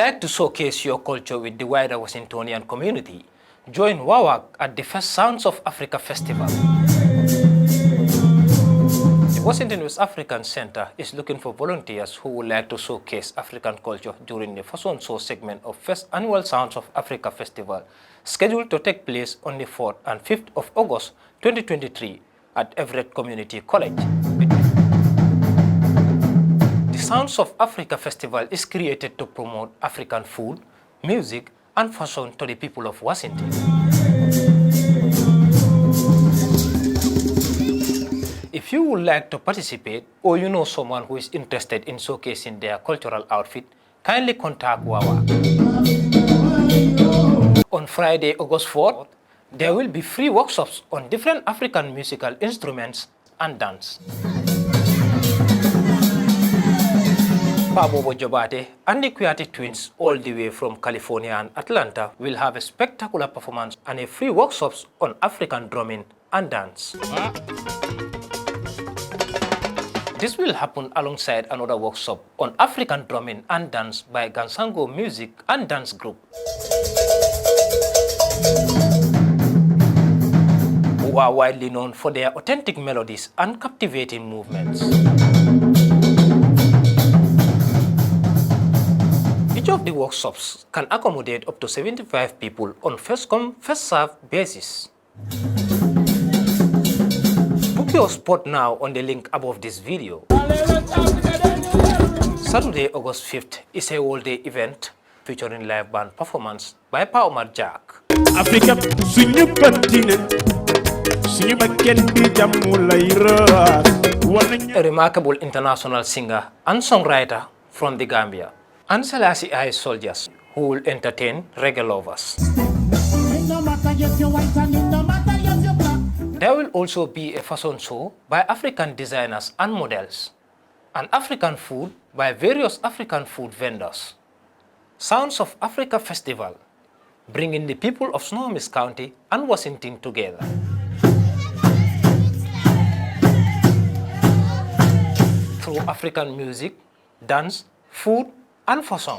like to showcase your culture with the wider Washingtonian community? Join WAWAC at the first Sounds of Africa Festival. The Washington West African Center is looking for volunteers who would like to showcase African culture during the Fashion Show segment of first annual Sounds of Africa Festival, scheduled to take place on the 4th and 5th of August 2023 at Everett Community College. The Sounds of Africa Festival is created to promote African food, music, and fashion to the people of Washington. If you would like to participate or you know someone who is interested in showcasing their cultural outfit, kindly contact WAWA. On Friday, August 4th, there will be free workshops on different African musical instruments and dance. Pabobo Jobate and the Kuyate twins, all the way from California and Atlanta, will have a spectacular performance and a free workshops on African drumming and dance. This will happen alongside another workshop on African drumming and dance by Gansango Music and Dance Group, who are widely known for their authentic melodies and captivating movements. Each of the workshops can accommodate up to 75 people on first-come, first-served basis. Book your spot now on the link above this video. Saturday, August 5th is a all-day event featuring live band performance by Pa Omar Jack. Africa, a remarkable international singer and songwriter from the Gambia, and Selassie I soldiers who will entertain reggae lovers. There will also be a fashion show by African designers and models, and African food by various African food vendors. Sounds of Africa Festival, bringing the people of Snohomish County and Washington together. Through African music, dance, food, and fashion.